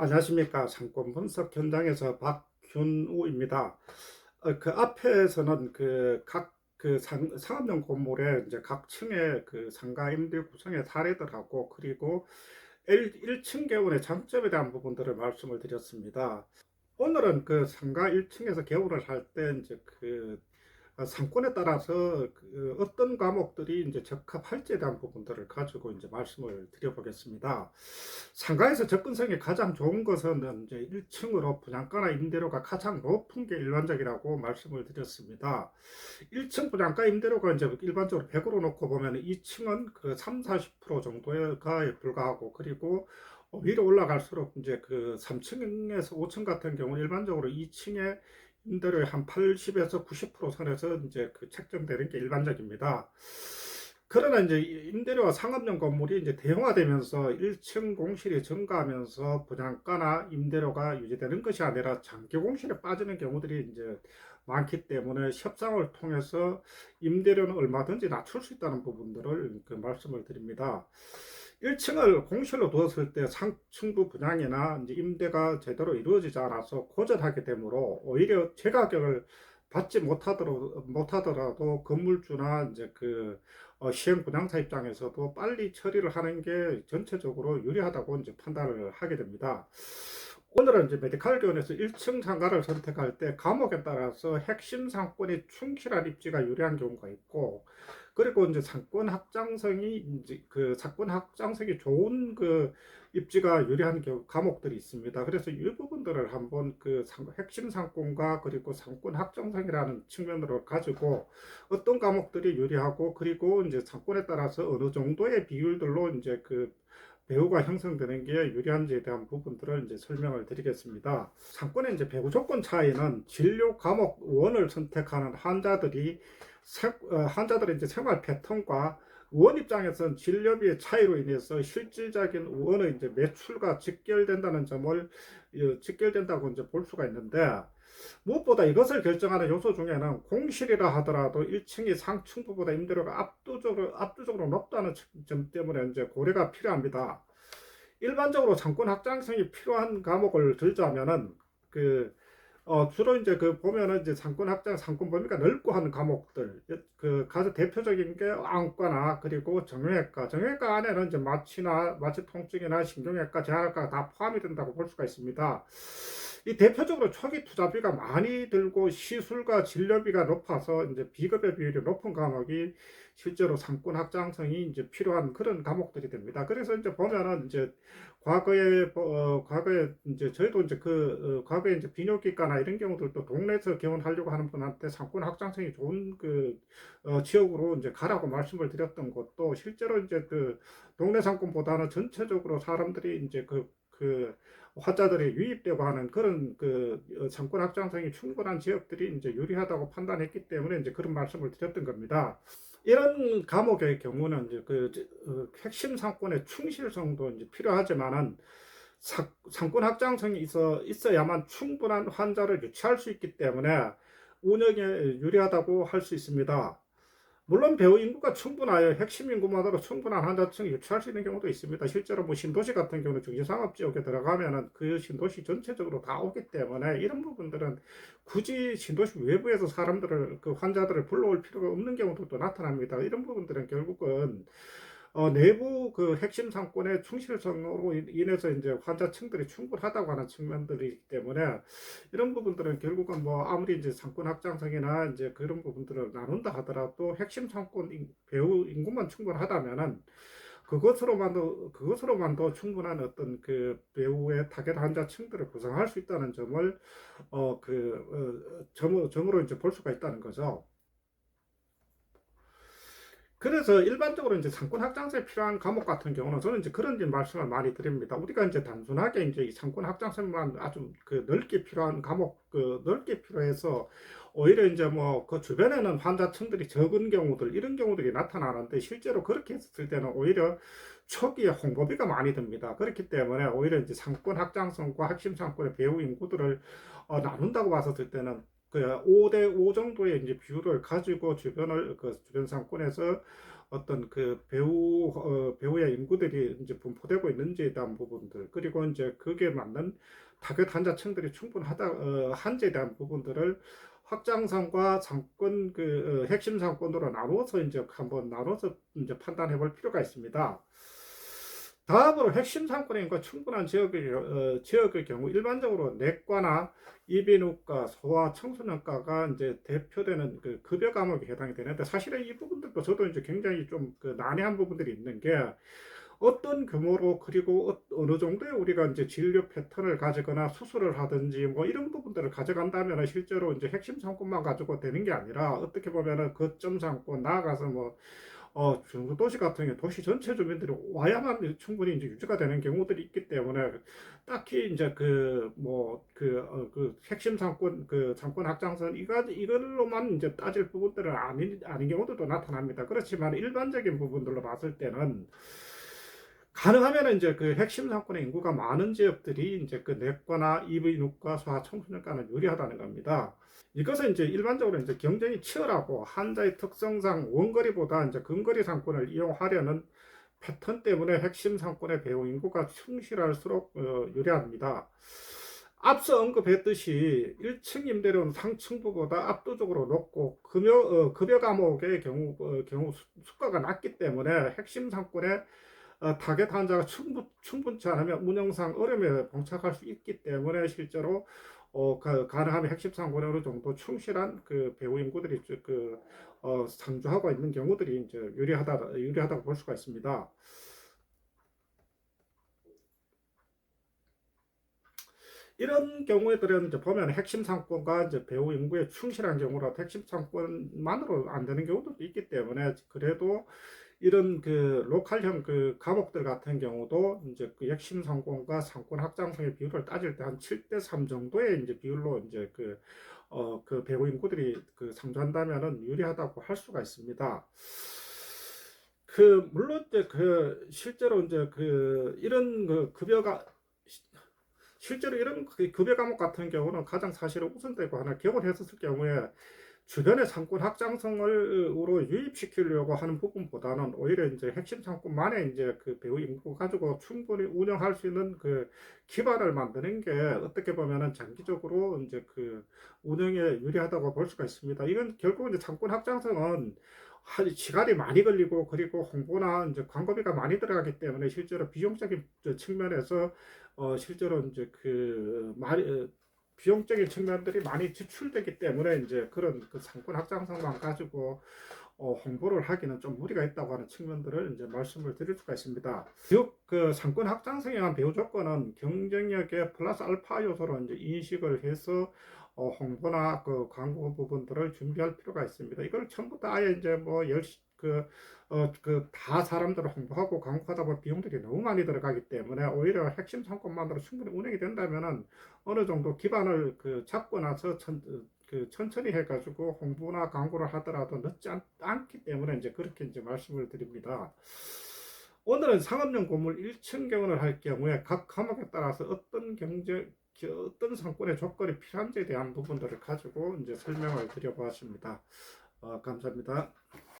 안녕하십니까. 상권 분석 현장에서 박균우입니다. 그 앞에서는 상업용 건물의 이제 각 층의 그 상가 임대 구성의 사례들하고 그리고 1층 개운의 장점에 대한 부분들을 말씀을 드렸습니다. 오늘은 그 상가 1층에서 개울을 할 때 이제 상권에 따라서 어떤 과목들이 이제 적합할지에 대한 부분들을 가지고 이제 말씀을 드려보겠습니다. 상가에서 접근성이 가장 좋은 것은 이제 1층으로 분양가나 임대료가 가장 높은 게 일반적이라고 말씀을 드렸습니다. 1층 분양가 임대료가 이제 일반적으로 100으로 놓고 보면 2층은 그 3, 40% 정도가 불과하고 그리고 위로 올라갈수록 이제 그 3층에서 5층 같은 경우 일반적으로 2층에 임대료의 한 80에서 90% 선에서 이제 책정되는 게 일반적입니다. 그러나 이제 임대료와 상업용 건물이 이제 대형화되면서 1층 공실이 증가하면서 분양가나 임대료가 유지되는 것이 아니라 장기 공실에 빠지는 경우들이 이제 많기 때문에 협상을 통해서 임대료는 얼마든지 낮출 수 있다는 부분들을 말씀을 드립니다. 1층을 공실로 두었을 때 상층부 분양이나 이제 임대가 제대로 이루어지지 않아서 고전하게 되므로 오히려 재가격을 받지 못하더라도 건물주나 이제 시행 분양사 입장에서도 빨리 처리를 하는 게 전체적으로 유리하다고 이제 판단을 하게 됩니다. 오늘은 이제 메디칼 교원에서 1층 상가를 선택할 때 과목에 따라서 핵심 상권이 충실한 입지가 유리한 경우가 있고, 그리고 이제 상권 확장성이 좋은 입지가 유리한 과목들이 있습니다. 그래서 이 부분들을 한번 핵심 상권과 그리고 상권 확장성이라는 측면으로 가지고 어떤 과목들이 유리하고 그리고 이제 상권에 따라서 어느 정도의 비율들로 이제 배후가 형성되는 게 유리한지에 대한 부분들을 이제 설명을 드리겠습니다. 상권의 이제 배후 조건 차이는 진료 과목 원을 선택하는 환자들의 이제 생활 패턴과 원 입장에서는 진료비의 차이로 인해서 실질적인 원의 이제 매출과 직결된다고 이제 볼 수가 있는데, 무엇보다 이것을 결정하는 요소 중에는 공실이라 하더라도 1층이 상층부보다 임대료가 압도적으로 높다는 점 때문에 이제 고려가 필요합니다. 일반적으로 상권 확장성이 필요한 과목을 들자면은 주로 이제 보면은 이제 상권 범위가 넓고 하는 과목들, 가장 대표적인 게 안과나 그리고 정형외과 안에는 이제 마취 통증이나 신경외과, 재활학과가 다 포함이 된다고 볼 수가 있습니다. 이 대표적으로 초기 투자비가 많이 들고 시술과 진료비가 높아서 이제 비급여 비율이 높은 과목이 실제로 상권 확장성이 이제 필요한 그런 과목들이 됩니다. 그래서 이제 보면은 이제 과거에 이제 저희도 이제 과거에 이제 비뇨기과나 이런 경우들도 동네에서 개원하려고 하는 분한테 상권 확장성이 좋은 지역으로 이제 가라고 말씀을 드렸던 것도 실제로 이제 동네 상권보다는 전체적으로 사람들이 이제 환자들이 유입되고 하는 그런 상권 확장성이 충분한 지역들이 이제 유리하다고 판단했기 때문에 이제 그런 말씀을 드렸던 겁니다. 이런 과목의 경우는 이제 핵심 상권의 충실성도 이제 필요하지만은 상권 확장성이 있어야만 충분한 환자를 유치할 수 있기 때문에 운영에 유리하다고 할 수 있습니다. 물론 배우 인구가 충분하여 핵심 인구만으로 충분한 환자층을 유치할 수 있는 경우도 있습니다. 실제로 뭐 신도시 같은 경우는 중심상업 지역에 들어가면은 그 신도시 전체적으로 다 오기 때문에 이런 부분들은 굳이 신도시 외부에서 환자들을 불러올 필요가 없는 경우도 나타납니다. 이런 부분들은 결국은 내부 핵심 상권의 충실성으로 인해서 이제 환자층들이 충분하다고 하는 측면들이기 때문에 이런 부분들은 결국은 뭐 아무리 이제 상권 확장성이나 이제 그런 부분들을 나눈다 하더라도 핵심 상권 배우 인구만 충분하다면은 그것으로만도 충분한 어떤 배우의 타겟 환자층들을 구성할 수 있다는 점으로 이제 볼 수가 있다는 거죠. 그래서 일반적으로 이제 상권 확장성에 필요한 과목 같은 경우는 저는 이제 그런 말씀을 많이 드립니다. 우리가 이제 단순하게 이제 이 상권 확장성만 아주 넓게 필요한 과목, 넓게 필요해서 오히려 이제 뭐 그 주변에는 환자층들이 적은 경우들, 이런 경우들이 나타나는데 실제로 그렇게 했을 때는 오히려 초기에 홍보비가 많이 듭니다. 그렇기 때문에 오히려 이제 상권 확장성과 핵심 상권의 배후 인구들을 나눈다고 봤을 때는 5대 5 정도의 이제 비율을 가지고 주변 상권에서 어떤 그 배우의 인구들이 이제 분포되고 있는지에 대한 부분들, 그리고 이제 그게 맞는 타겟 환자층들이 한지에 대한 부분들을 확장성과 상권 핵심 상권으로 나누어서 이제 한번 나눠서 이제 판단해 볼 필요가 있습니다. 다음으로 핵심 상권의 인구가 충분한 지역의 경우 일반적으로 내과나 이비인후과, 소아 청소년과가 이제 대표되는 그 급여 과목에 해당이 되는데, 사실은 이 부분들도 저도 이제 굉장히 좀 난해한 부분들이 있는 게, 어떤 규모로 그리고 어느 정도의 우리가 이제 진료 패턴을 가지거나 수술을 하든지 뭐 이런 부분들을 가져간다면 실제로 이제 핵심 상권만 가지고 되는 게 아니라, 어떻게 보면은 거점 상권 나아가서 뭐 중소도시 같은 경우 도시 전체 주민들이 와야만 충분히 이제 유지가 되는 경우들이 있기 때문에, 딱히 이제 그 핵심 상권 상권 확장선 이걸로만 이제 따질 부분들은 아닌 경우들도 나타납니다. 그렇지만 일반적인 부분들로 봤을 때는 가능하면 이제 그 핵심 상권의 인구가 많은 지역들이 이제 그 내과나 이비인후과, 소아 청소년과는 유리하다는 겁니다. 이것은 이제 일반적으로 이제 경쟁이 치열하고 환자의 특성상 원거리보다 이제 근거리 상권을 이용하려는 패턴 때문에 핵심 상권의 배우 인구가 충실할수록 유리합니다. 앞서 언급했듯이 1층 임대료는 상층부보다 압도적으로 높고 급여 과목의 경우 수가가 낮기 때문에 핵심 상권의 타겟 환자가 충분치 않으면 운영상 어려움에 봉착할 수 있기 때문에, 실제로 가능하면 핵심 상권에 어느 정도 충실한 그 배우 인구들이 상주하고 있는 경우들이 이제 유리하다고 볼 수가 있습니다. 이런 경우에들은 이제 보면 핵심 상권과 이제 배우 인구에 충실한 경우라도 핵심 상권만으로 안 되는 경우도 있기 때문에, 그래도 이런 그 로컬형 그 과목들 같은 경우도 이제 그 핵심 상권과 상권 확장성의 비율을 따질 때 한 7대3 정도의 이제 비율로 이제 그 배우 인구들이 상주한다면은 유리하다고 할 수가 있습니다. 물론 이제 실제로 이제 이런 급여가 실제로 이런 급여 과목 같은 경우는 가장 사실은 우선되고 하나 개발했었을 경우에 주변의 상권 확장성으로 유입시키려고 하는 부분보다는 오히려 이제 핵심 상권만의 이제 그 배우 인구 가지고 충분히 운영할 수 있는 그 기반을 만드는 게 어떻게 보면은 장기적으로 이제 그 운영에 유리하다고 볼 수가 있습니다. 이건 결국 이제 상권 확장성은 시간이 많이 걸리고, 그리고 홍보나 이제 광고비가 많이 들어가기 때문에 실제로 비용적인 측면에서 실제로 이제 비용적인 측면들이 많이 지출되기 때문에 이제 그런 그 상권 확장성만 가지고 홍보를 하기는 좀 무리가 있다고 하는 측면들을 이제 말씀을 드릴 수가 있습니다. 즉, 그 상권 확장성에 의한 배후 조건은 경쟁력의 플러스 알파 요소로 이제 인식을 해서 홍보나 그 광고 부분들을 준비할 필요가 있습니다. 이걸 처음부터 아예 이제 다 사람들을 홍보하고 광고하다 보면 비용들이 너무 많이 들어가기 때문에, 오히려 핵심 상권만으로 충분히 운영이 된다면은 어느 정도 기반을 잡고 나서 천천히 해가지고 홍보나 광고를 하더라도 늦지 않기 때문에 이제 그렇게 이제 말씀을 드립니다. 오늘은 상업용 건물 1층 개원을 할 경우에 각 과목에 따라서 어떤 상권의 조건이 필요한지에 대한 부분들을 가지고 이제 설명을 드려보았습니다. 감사합니다.